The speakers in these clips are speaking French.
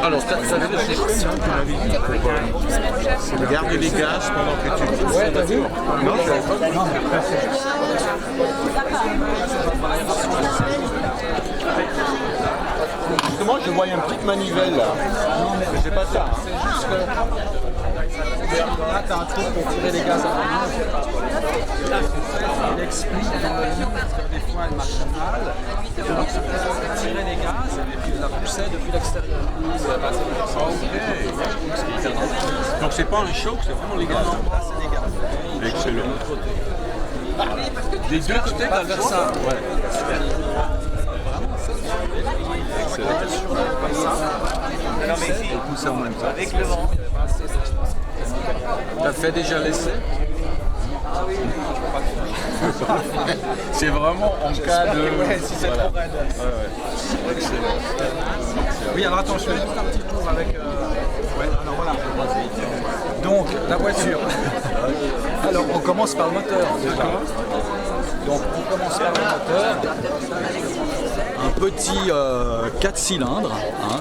Alors, ça veut dire que garder les gaz pendant que tu... Ouais, t'as vu? Non, justement, je vois une petite manivelle là. Mais c'est pas ça. Là, t'as un truc pour tirer les gaz à la main. Il explique dans le livre que des fois elle marche mal. Donc, c'est pour tirer les gaz et puis la pousser depuis l'extérieur. Donc, c'est pas un choc, c'est vraiment les gaz. Non, là, c'est des gaz. Excellent. Les deux côtés, pas vers ça. Ouais. Et pousser en même temps. Avec le vent. T'as fait déjà l'essai? C'est vraiment en cas de... Ouais, si c'est trop raide. Excellent. Oui, alors attends, je fais juste un petit tour avec... Ouais, alors voilà. Donc, la voiture. Alors, on commence par le moteur. Déjà. Donc, on commence par le moteur. Un petit 4 cylindres, hein,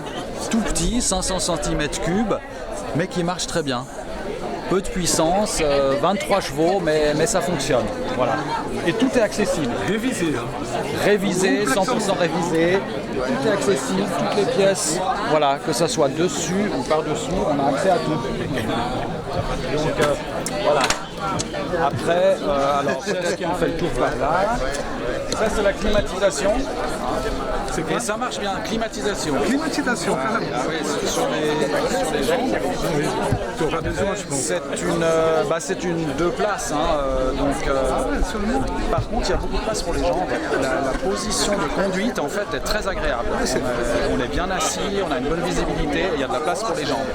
tout petit, 500 cm3, mais qui marche très bien. Peu de puissance, 23 chevaux, mais ça fonctionne. Voilà. Et tout est accessible. Révisé. Révisé, 100% révisé. Tout est accessible, toutes les pièces, voilà, que ce soit dessus ou par-dessous, on a accès à tout. Donc voilà. Après, alors peut-être qu'on fait le tour par là. Ça c'est la climatisation. Et ça marche bien, climatisation. Climatisation, carrément. Ah oui, c'est sur les jambes. Oui. Tu auras besoin, je pense. C'est une 2 places. Hein, par contre, il y a beaucoup de place pour les jambes. La position de conduite, en fait, est très agréable. On est bien assis, on a une bonne visibilité, et il y a de la place pour les jambes.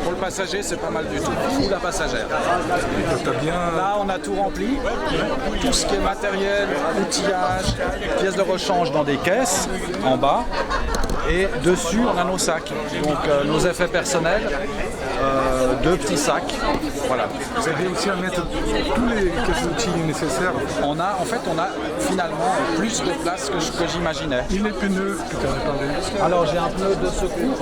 Pour le passager, c'est pas mal du tout. Ou la passagère. Là, on a tout rempli. Tout ce qui est matériel, outillage, pièces de rechange dans des caisses, en bas. Et dessus, on a nos sacs. Donc, nos effets personnels, 2 petits sacs. Voilà. Vous avez réussi à mettre tous les outils nécessaires. On a finalement plus de place que j'imaginais. Et les pneus que tu avais parlé. Alors, j'ai un pneu de secours.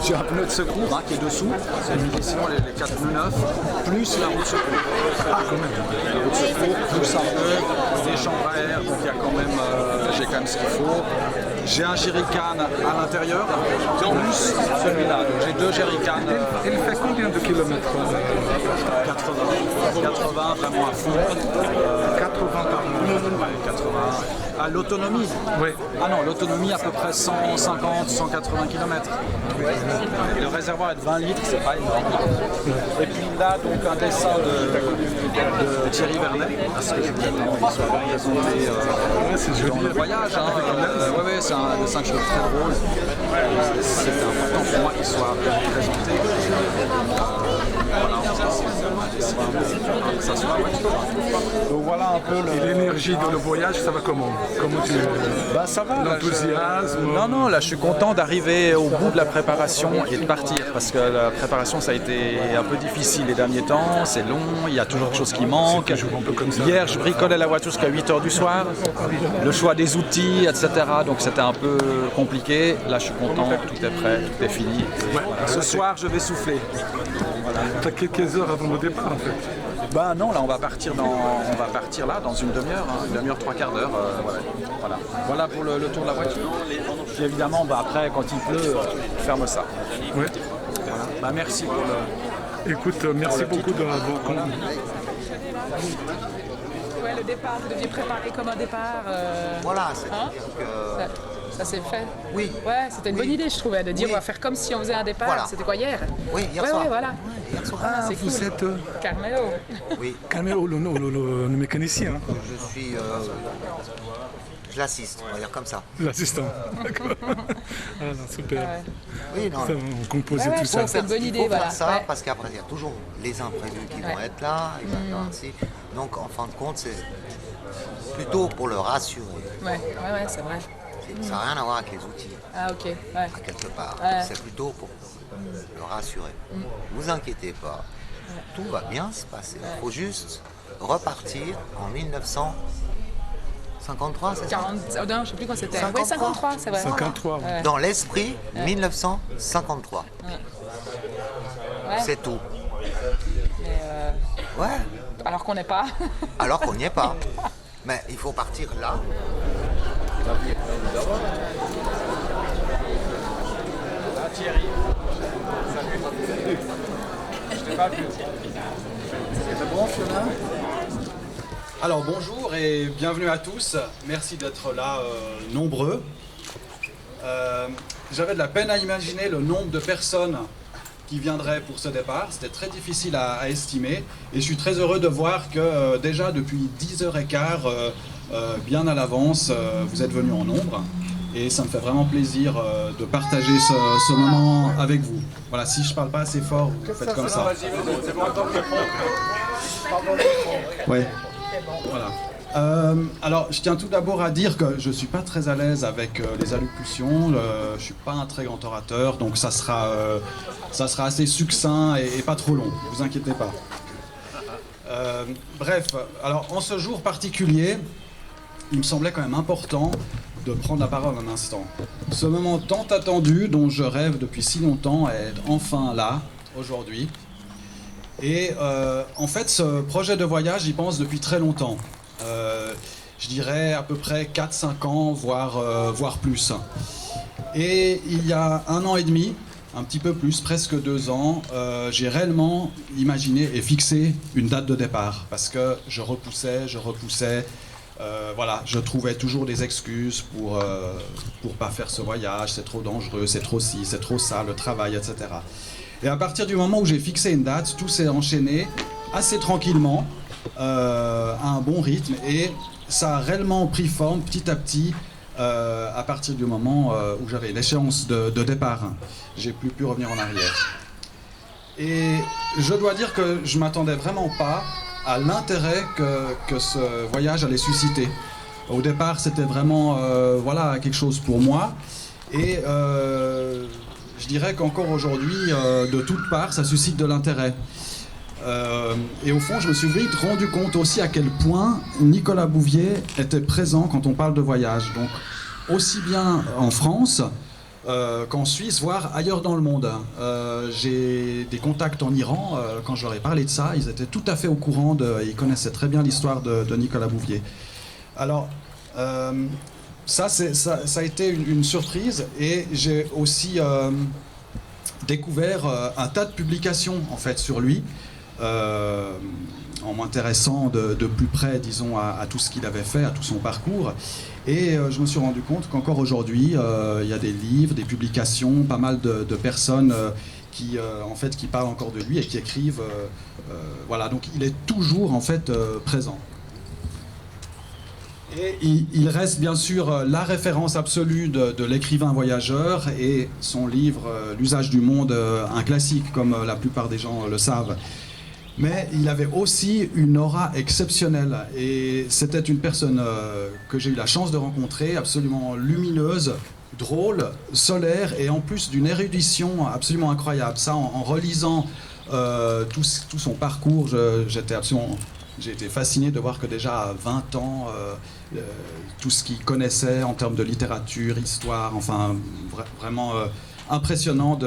J'ai un pneu de secours qui est dessous. C'est ici, les 4 pneus neufs, plus la roue de secours. Ah, quand même. La roue de secours, plus un peu, des chambres à air, donc il y a quand même, j'ai quand même ce qu'il faut. J'ai un jerrycan à l'intérieur, plus celui-là. Donc j'ai 2 jerrycans. Elle fait combien de kilomètres 80 vraiment à fond. 80 par mois. 80. À l'autonomie. Oui. Ah non, l'autonomie à peu près 150, 180 km. Le réservoir est de 20 litres, c'est pas énorme. Et puis là, donc un dessin de Thierry Vernet, parce que je voulais vraiment qu'il soit représenté dans le voyage. Oui, c'est un dessin que je trouve très drôle. C'est important pour moi qu'il soit présenté. Voilà, ça soit, donc voilà un peu Et l'énergie de le voyage, ça va comment? Comment tu... Bah ça va. L'enthousiasme. Non, là je suis content d'arriver au bout de la préparation et de partir parce que la préparation ça a été un peu difficile les derniers temps, c'est long, il y a toujours quelque chose qui manque. Hier je bricolais la voiture jusqu'à 8h du soir, le choix des outils, etc. Donc c'était un peu compliqué. Là je suis content, tout est prêt, tout est fini. Et voilà. Ce soir je vais souffler. T'as quelques heures avant le départ en fait. Bah non, là on va partir là dans une demi-heure, une demi-heure, 3/4 d'heure. Voilà pour le tour de la voiture. Puis évidemment, après quand il pleut, ferme ça. Ouais. Voilà. Bah merci pour le. Écoute, merci beaucoup d'avoir... Ouais, le départ, vous deviez préparer comme un départ. Voilà, c'est Hein que... Ça s'est fait. Oui. Ouais, c'était une bonne idée, je trouvais, de dire Oui. on va faire comme si on faisait un départ. Voilà. C'était quoi hier? Oui, hier ouais, soir. Ouais, voilà. Hier soir. Ah, c'est Vous cool. êtes Carmelo. Oui, Camelo, le mécanicien, hein, je suis... je l'assiste, on va dire comme ça. l'assistant. D'accord. Ah non, super. Ouais. Oui, non, Ça, on composait Ouais, tout ouais, ça. c'est une bonne il idée, faut faire voilà. ça Ouais. parce qu'après, il y a toujours les imprévus qui vont Ouais. être là. Et ainsi. Donc, en fin de compte, c'est plutôt pour le rassurer. Ouais, c'est vrai. Ça n'a rien à voir avec les outils, Ah, ok. Ouais. à quelque part. Ouais. C'est plutôt pour le rassurer. Ne vous inquiétez pas, tout va bien se passer. Il faut juste repartir en 1953, c'est ça 40, oh non, je sais plus quand c'était. 53. Ouais, 53, c'est vrai. 53, Ouais. Dans l'esprit, 1953. Ouais. C'est tout. Mais, Ouais, alors qu'on n'est pas. alors qu'on n'y est pas. Mais il faut partir là. Thierry. Je t'ai pas vu. C'est bon, Fiona? Alors bonjour et bienvenue à tous. Merci d'être là nombreux. J'avais de la peine à imaginer le nombre de personnes qui viendraient pour ce départ. C'était très difficile à estimer. Et je suis très heureux de voir que déjà depuis 10h15, bien à l'avance, vous êtes venus en nombre. Et ça me fait vraiment plaisir de partager ce moment avec vous. Voilà, si je parle pas assez fort, vous faites comme ça. Ouais. Voilà. Alors, je tiens tout d'abord à dire que je suis pas très à l'aise avec les allocutions. Je suis pas un très grand orateur, donc ça sera assez succinct et pas trop long. Vous inquiétez pas. Bref, alors en ce jour particulier, il me semblait quand même important de prendre la parole un instant. Ce moment tant attendu, dont je rêve depuis si longtemps, est enfin là, aujourd'hui. Et en fait, ce projet de voyage, j'y pense depuis très longtemps. Je dirais à peu près 4-5 ans, voire plus. Et il y a 1 an et demi, un petit peu plus, presque 2 ans, j'ai réellement imaginé et fixé une date de départ. Parce que je repoussais. Voilà, je trouvais toujours des excuses pour pas faire ce voyage, c'est trop dangereux, c'est trop ci, c'est trop ça, le travail, etc. Et à partir du moment où j'ai fixé une date, tout s'est enchaîné assez tranquillement, à un bon rythme, et ça a réellement pris forme petit à petit à partir du moment où j'avais l'échéance de départ. J'ai plus pu revenir en arrière. Et je dois dire que je m'attendais vraiment pas à l'intérêt que ce voyage allait susciter. Au départ, c'était vraiment voilà, quelque chose pour moi. Et je dirais qu'encore aujourd'hui, de toutes parts, ça suscite de l'intérêt. Et au fond, je me suis vite rendu compte aussi à quel point Nicolas Bouvier était présent quand on parle de voyage. Donc, aussi bien en France qu'en Suisse, voire ailleurs dans le monde. J'ai des contacts en Iran. Quand je leur ai parlé de ça, ils étaient tout à fait au courant, ils connaissaient très bien l'histoire de Nicolas Bouvier. Alors, ça a été une surprise, et j'ai aussi découvert un tas de publications en fait sur lui, en m'intéressant de plus près, disons, à tout ce qu'il avait fait, à tout son parcours. Et je me suis rendu compte qu'encore aujourd'hui, il y a des livres, des publications, pas mal de personnes qui parlent encore de lui et qui écrivent. Voilà, donc il est toujours en fait présent. Et il reste bien sûr la référence absolue de l'écrivain voyageur, et son livre L'usage du monde, un classique comme la plupart des gens le savent. Mais il avait aussi une aura exceptionnelle, et c'était une personne que j'ai eu la chance de rencontrer, absolument lumineuse, drôle, solaire, et en plus d'une érudition absolument incroyable. Ça, en relisant tout son parcours, j'ai été fasciné de voir que déjà à 20 ans, tout ce qu'il connaissait en termes de littérature, histoire, enfin vraiment impressionnant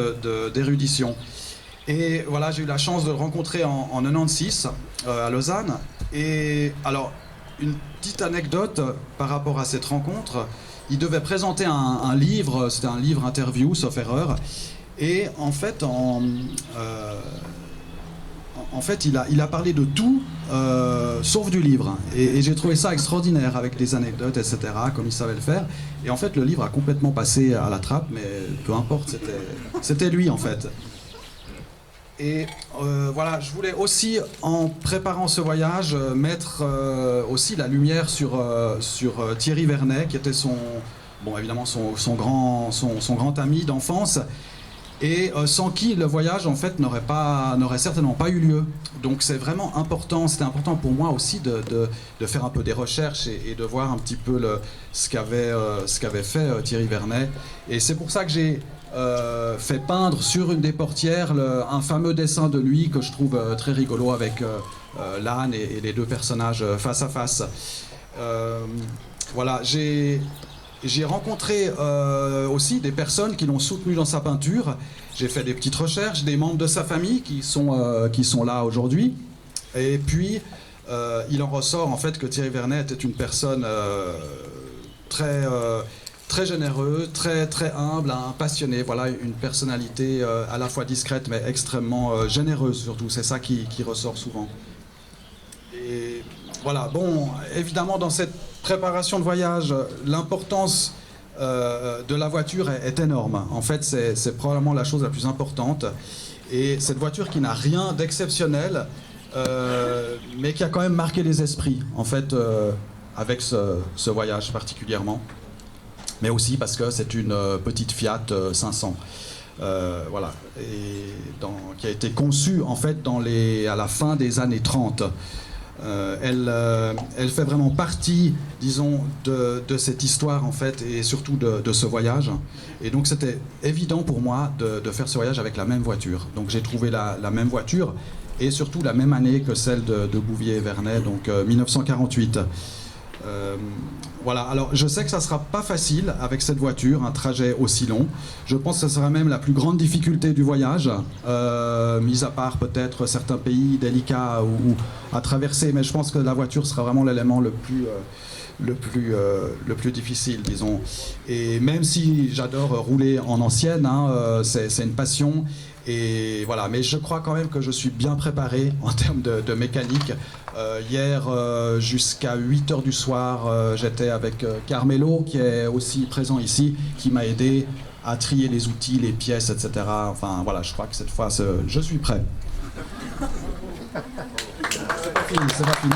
d'érudition. Et voilà, j'ai eu la chance de le rencontrer en 96 à Lausanne. Et alors, une petite anecdote par rapport à cette rencontre, il devait présenter un livre, c'était un livre interview, sauf erreur. Et en fait, il a parlé de tout, sauf du livre. Et j'ai trouvé ça extraordinaire, avec des anecdotes, etc., comme il savait le faire. Et en fait, le livre a complètement passé à la trappe, mais peu importe, c'était lui, en fait. Et voilà, je voulais aussi, en préparant ce voyage, mettre aussi la lumière sur Thierry Vernet, qui était évidemment son grand ami d'enfance, et sans qui le voyage en fait n'aurait certainement pas eu lieu. Donc c'est vraiment important, c'était important pour moi aussi de faire un peu des recherches et de voir un petit peu ce qu'avait fait Thierry Vernet. Et c'est pour ça que j'ai fait peindre sur une des portières un fameux dessin de lui que je trouve très rigolo, avec l'âne et les deux personnages face à face. Voilà, j'ai rencontré aussi des personnes qui l'ont soutenu dans sa peinture. J'ai fait des petites recherches, des membres de sa famille qui sont là aujourd'hui. Et puis, il en ressort en fait que Thierry Vernet était une personne très généreux, très humble, un passionné. Voilà, une personnalité à la fois discrète mais extrêmement généreuse surtout. C'est ça qui ressort souvent. Et voilà, bon, évidemment dans cette préparation de voyage, l'importance de la voiture est énorme. En fait, c'est probablement la chose la plus importante. Et cette voiture qui n'a rien d'exceptionnel, mais qui a quand même marqué les esprits, en fait, avec ce voyage particulièrement. Mais aussi parce que c'est une petite Fiat 500. Voilà, et qui a été conçue en fait à la fin des années 30. Elle fait vraiment partie, disons, de cette histoire en fait, et surtout de ce voyage. Et donc c'était évident pour moi de faire ce voyage avec la même voiture. Donc j'ai trouvé la même voiture, et surtout la même année que celle de Bouvier et Vernet, donc 1948. Voilà, alors je sais que ça sera pas facile avec cette voiture, un trajet aussi long. Je pense que ce sera même la plus grande difficulté du voyage, mis à part peut-être certains pays délicats ou à traverser, mais je pense que la voiture sera vraiment l'élément le plus difficile, disons. Et même si j'adore rouler en ancienne, hein, c'est une passion. Et voilà, mais je crois quand même que je suis bien préparé en termes de mécanique. Hier, jusqu'à 8h du soir, j'étais avec Carmelo, qui est aussi présent ici, qui m'a aidé à trier les outils, les pièces, etc. Enfin voilà, je crois que cette fois, je suis prêt. C'est pas fini.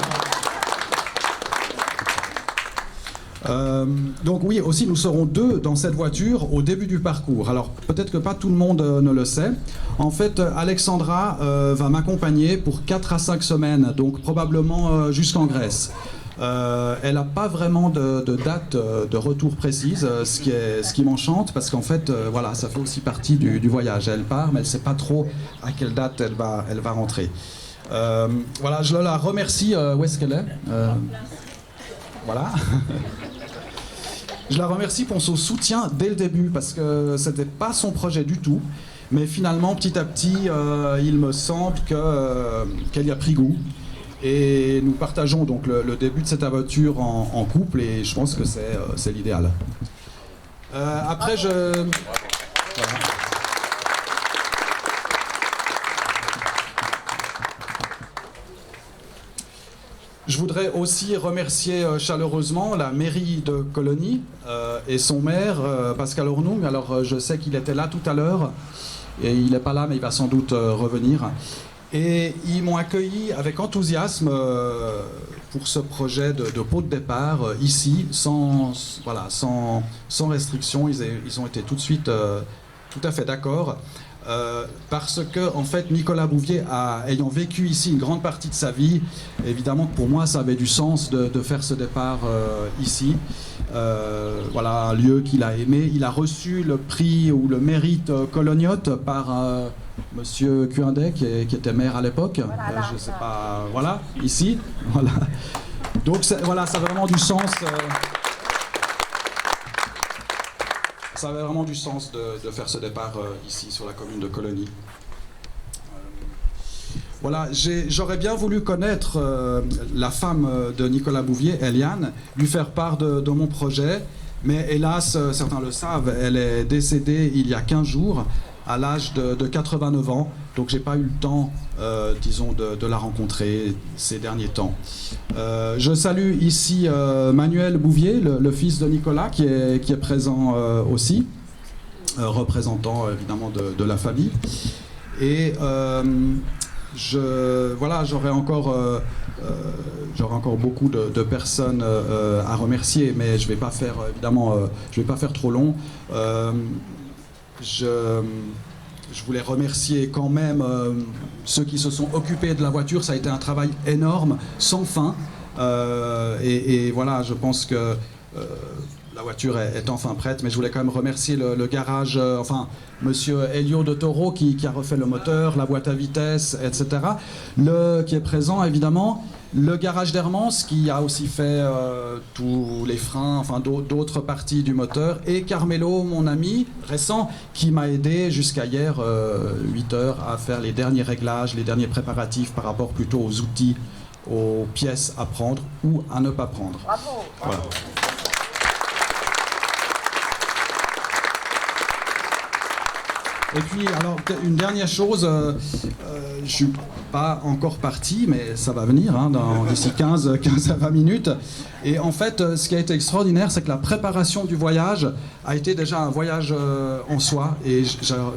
Donc oui, aussi nous serons deux dans cette voiture au début du parcours. Alors peut-être que pas tout le monde ne le sait. En fait, Alexandra va m'accompagner pour 4 à 5 semaines, donc probablement jusqu'en Grèce. Elle n'a pas vraiment de date de retour précise, ce qui m'enchante, parce qu'en fait, voilà, ça fait aussi partie du voyage. Elle part, mais elle ne sait pas trop à quelle date elle va rentrer. Voilà, je la remercie. Où est-ce qu'elle est, voilà. Je la remercie pour son soutien dès le début, parce que c'était pas son projet du tout, mais finalement petit à petit il me semble qu'elle y a pris goût, Et nous partageons donc le début de cette aventure en couple et je pense que c'est l'idéal. Après, voilà. Je voudrais aussi remercier chaleureusement la mairie de Cologny et son maire, Pascal Ornung. Alors, je sais qu'il était là tout à l'heure, et il n'est pas là, mais il va sans doute revenir. Et ils m'ont accueilli avec enthousiasme pour ce projet de pot de départ ici, sans restriction. Ils ont été tout de suite tout à fait d'accord. Parce que en fait Nicolas Bouvier ayant vécu ici une grande partie de sa vie, évidemment pour moi ça avait du sens de faire ce départ ici. Voilà un lieu qu'il a aimé. Il a reçu le prix ou le mérite Colognote par Monsieur Cuindet qui était maire à l'époque. Je sais pas, voilà, ici, voilà. Donc voilà, ça a vraiment du sens. Ça avait vraiment du sens de faire ce départ ici, sur la commune de Cologny. Voilà, j'aurais bien voulu connaître la femme de Nicolas Bouvier, Eliane, lui faire part de mon projet, mais hélas, certains le savent, elle est décédée il y a 15 jours, à l'âge de 89 ans, donc j'ai pas eu le temps, disons, de la rencontrer ces derniers temps. Je salue ici Manuel Bouvier, le fils de Nicolas, qui est présent aussi, représentant évidemment de la famille. Et voilà, j'aurais encore beaucoup de personnes à remercier, mais je vais pas faire évidemment, je vais pas faire trop long. Je voulais remercier quand même ceux qui se sont occupés de la voiture. Ça a été un travail énorme, sans fin. Et voilà, je pense que la voiture est enfin prête. Mais je voulais quand même remercier le garage, Monsieur Elio de Toro qui a refait le moteur, la boîte à vitesse, etc. Qui est présent, évidemment. Le garage d'Hermance qui a aussi fait tous les freins, d'autres parties du moteur. Et Carmelo, mon ami récent, qui m'a aidé jusqu'à hier, 8 heures, à faire les derniers réglages, les derniers préparatifs par rapport plutôt aux outils, aux pièces à prendre ou à ne pas prendre. Bravo. Voilà. Et puis, alors, une dernière chose, je suis pas encore parti, mais ça va venir d'ici 15 à 20 minutes. Et en fait, ce qui a été extraordinaire, c'est que la préparation du voyage a été déjà un voyage en soi. Et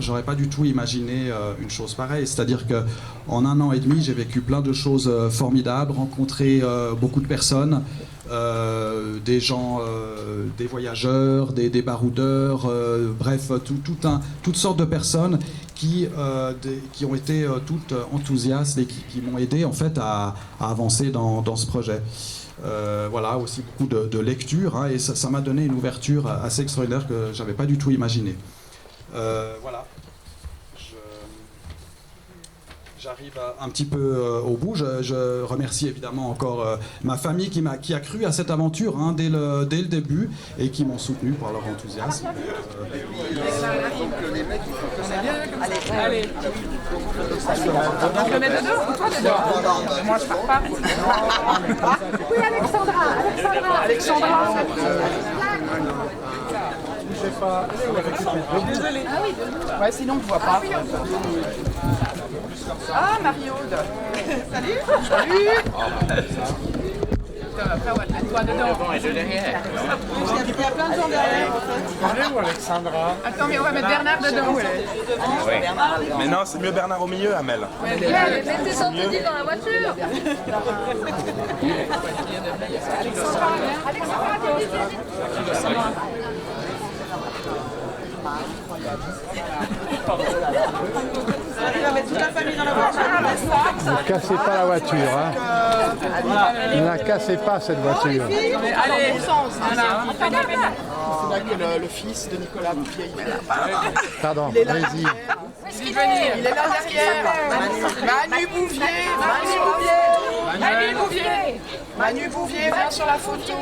j'aurais pas du tout imaginé une chose pareille. C'est-à-dire qu'en 1 an et demi, j'ai vécu plein de choses formidables, rencontré beaucoup de personnes. Des gens, des voyageurs, des baroudeurs, bref, toutes sortes de personnes qui ont été toutes enthousiastes et qui m'ont aidé en fait à avancer dans ce projet. Voilà, aussi beaucoup de lectures, et ça m'a donné une ouverture assez extraordinaire que j'avais pas du tout imaginé. Voilà. J'arrive un petit peu au bout. Je remercie évidemment encore ma famille qui a cru à cette aventure dès le début et qui m'ont soutenu par leur enthousiasme. Allez. On se met dedans ou toi dedans? Moi je pars pas. Oui, Alexandra. Je sais pas. Désolé. Ouais, sinon on ne voit pas. Ah, Marie-Aude. Salut. Après, on va te mettre toi dedans. Et de derrière. Il y a plein de gens derrière. Allez, ou Alexandra. Attends, mais on va mettre Bernard dedans. Oui. Mais non, c'est mieux Bernard au milieu, Amel. Mettez son petit dans la voiture. Alexandra. Il va mettre toute la famille dans la voiture. Ne cassez pas la voiture. Ne la cassez pas, cette voiture. Allez, bon sens. C'est là que le fils de Nicolas Bouvier, il est là. Pardon, allez-y. Il est là derrière. Manu Bouvier. Manu Bouvier. Manu Bouvier, viens sur la photo.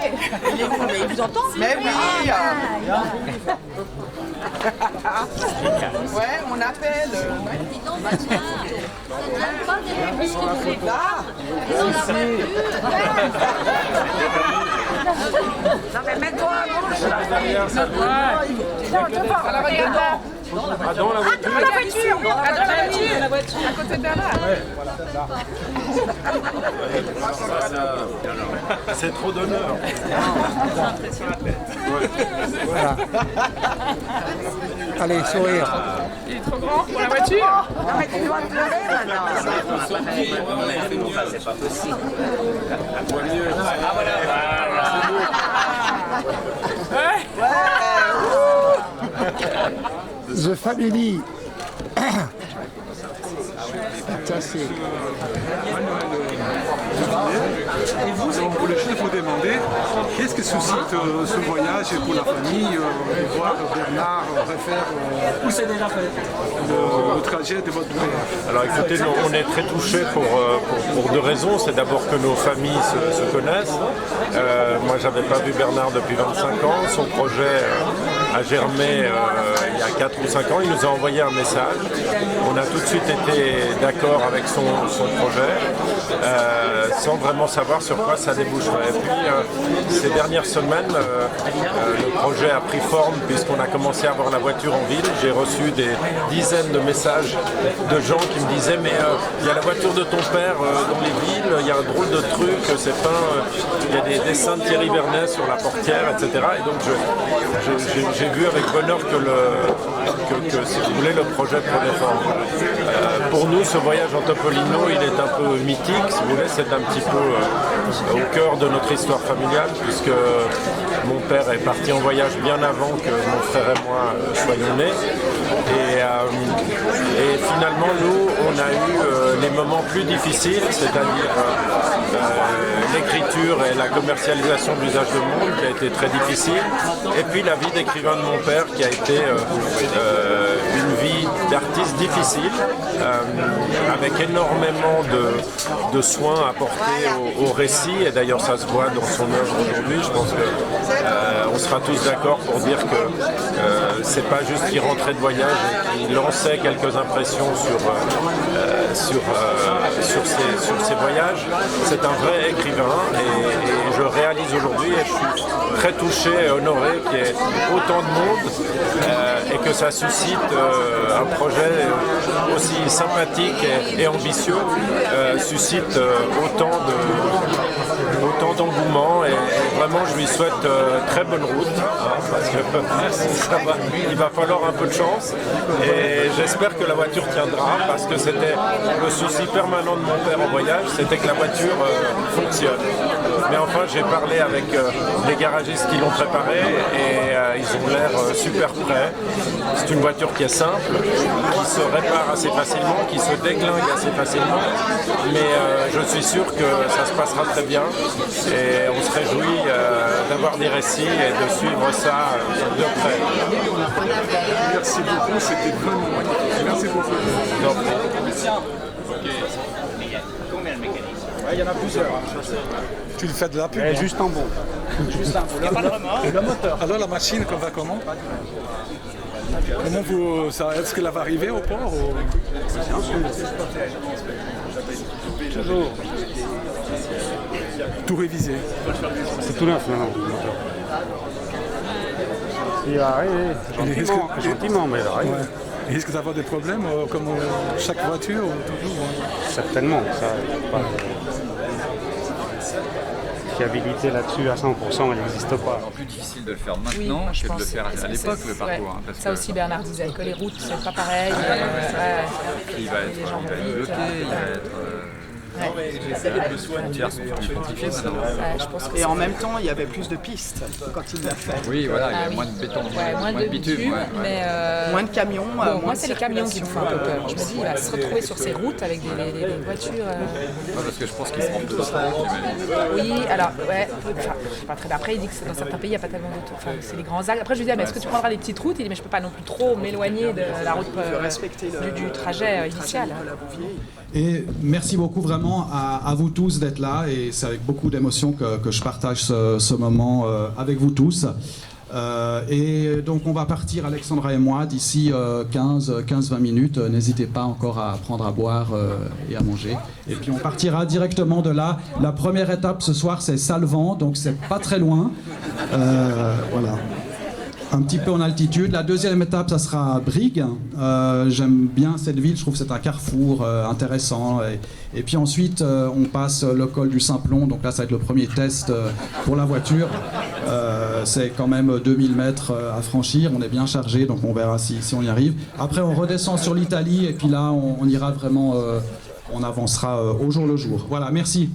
Il est où? Mais il vous entend? Mais oui. Ouais, on appelle. Non mais mets-toi à gauche. Non, devant. Alors regarde. Ah, dans la voiture. Dans la voiture. À côté de Bernard. C'est trop d'honneur. Voilà. Allez, sourire. Il est trop grand pour la voiture. Non mais tu dois te lever maintenant. C'est pas possible. The Family. Ça, c'est... Et vous, on voulait juste vous demander, qu'est-ce que suscite ce voyage pour la famille, de voir Bernard refaire le trajet de votre père? Alors écoutez, on est très touchés pour deux raisons. C'est d'abord que nos familles se connaissent. Moi, j'avais pas vu Bernard depuis 25 ans. Son projet a germé il y a 4 ou 5 ans. Il nous a envoyé un message. On a tout de suite été d'accord avec son projet, sans vraiment savoir sur quoi ça déboucherait. Et puis, ces dernières semaines, le projet a pris forme puisqu'on a commencé à avoir la voiture en ville. J'ai reçu des dizaines de messages de gens qui me disaient mais il y a la voiture de ton père dans les villes, il y a un drôle de truc, c'est peint, il y a des dessins de Thierry Vernet sur la portière, etc. Et donc j'ai vu avec bonheur que si vous voulez, le projet prenait forme. Pour nous, ce voyage en Topolino, il est un peu mythique, si vous voulez, c'est un petit peu au cœur de notre histoire familiale, puisque mon père est parti en voyage bien avant que mon frère et moi soyons nés. Et finalement, nous, on a eu les moments plus difficiles, c'est-à-dire l'écriture et la commercialisation de l'usage de monde, qui a été très difficile, et puis la vie d'écrivain de mon père, qui a été une vie d'artiste difficile, avec énormément de soins apportés au récit, et d'ailleurs ça se voit dans son œuvre aujourd'hui. Je pense qu'on sera tous d'accord pour dire que c'est pas juste qu'il rentrait de voyage et qu'il lançait quelques impressions sur ses voyages. C'est un vrai écrivain et je réalise aujourd'hui, et je suis très touché et honoré qu'il y ait autant de monde et que ça suscite un projet aussi sympathique et ambitieux, suscite autant d'engouement, et vraiment je lui souhaite très bonne route, parce que il va falloir un peu de chance, et j'espère que la voiture tiendra, parce que c'était le souci permanent de mon père en voyage, c'était que la voiture fonctionne. Mais enfin, j'ai parlé avec les garagistes qui l'ont préparée, et ils ont l'air super prêts. C'est une voiture qui est simple, qui se répare assez facilement, qui se déglingue assez facilement, mais je suis sûr que ça se passera très bien, et on se réjouit d'avoir des récits et de suivre ça de près. Merci beaucoup, c'était vraiment magnifique. Merci beaucoup. Il y en a plusieurs. Tu le fais de la pub. Juste en bon. Juste un peu. Le moteur. Alors la machine, qu'on va comment? Comment vous... Est-ce qu'elle va arriver au port ou... Toujours. Tout révisé. C'est tout neuf maintenant. Il va arriver gentiment, mais il arrive. Ouais. Il risque d'avoir des problèmes comme chaque voiture ou toujours? Certainement. Ça, pas fiabilité là-dessus à 100%, elle n'existe pas. C'est plus difficile de le faire maintenant que de le faire à l'époque, le parcours. Parce ça aussi, Bernard disait que les routes, c'est pas pareil. Il va être bloqué, il va être... Les frontières sont plus fortifiées maintenant. Et en même temps, il y avait plus de pistes quand il l'a fait. Oui, voilà, il y a moins de béton, moins de bitume. Mais moins de camions. Moi, c'est les camions qui me font un peu peur. Je me dis, il va se retrouver sur ces routes avec des voitures. Parce que je pense qu'ils se rendent tous. Oui, alors, ouais, c'est pas très bien. Après, il dit que dans certains pays, il n'y a pas tellement d'auto. Enfin, c'est les grands axes. Après, je lui dis, mais est-ce que tu prendras les petites routes? Il dit, mais je peux pas non plus trop m'éloigner de la route du trajet initial. Et merci beaucoup vraiment vraiment à vous tous d'être là et c'est avec beaucoup d'émotion que je partage ce moment avec vous tous. Et donc on va partir, Alexandra et moi, d'ici 15-20 minutes. N'hésitez pas encore à prendre à boire et à manger. Et puis on partira directement de là. La première étape ce soir, c'est Salvan, donc c'est pas très loin. Voilà. Un petit peu en altitude. La deuxième étape, ça sera Brigue. J'aime bien cette ville, je trouve que c'est un carrefour intéressant. Et puis ensuite, on passe le col du Simplon. Donc là, ça va être le premier test pour la voiture. C'est quand même 2000 mètres à franchir. On est bien chargé, donc on verra si on y arrive. Après, on redescend sur l'Italie. Et puis là, on ira vraiment, on avancera au jour le jour. Voilà, merci.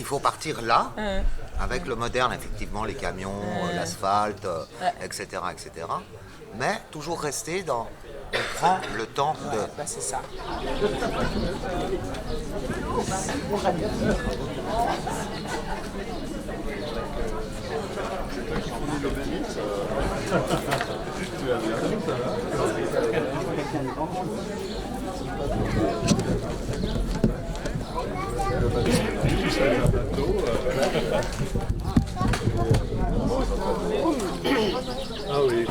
Il faut partir là, avec le moderne, effectivement, les camions, l'asphalte, etc., etc. Mais toujours rester dans... On prend le temps de... Bah, c'est ça. Ah oui.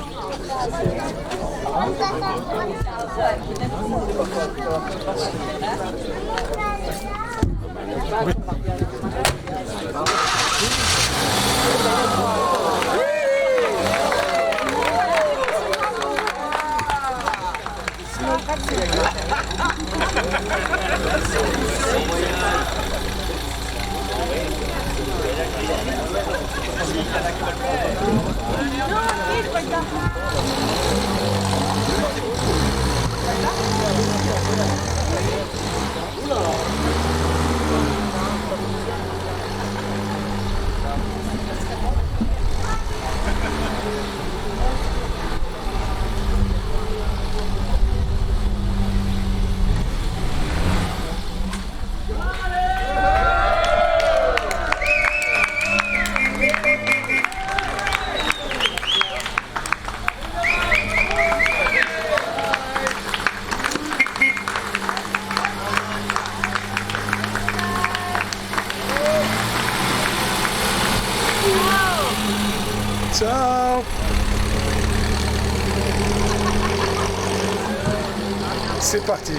Ciao. C'est parti.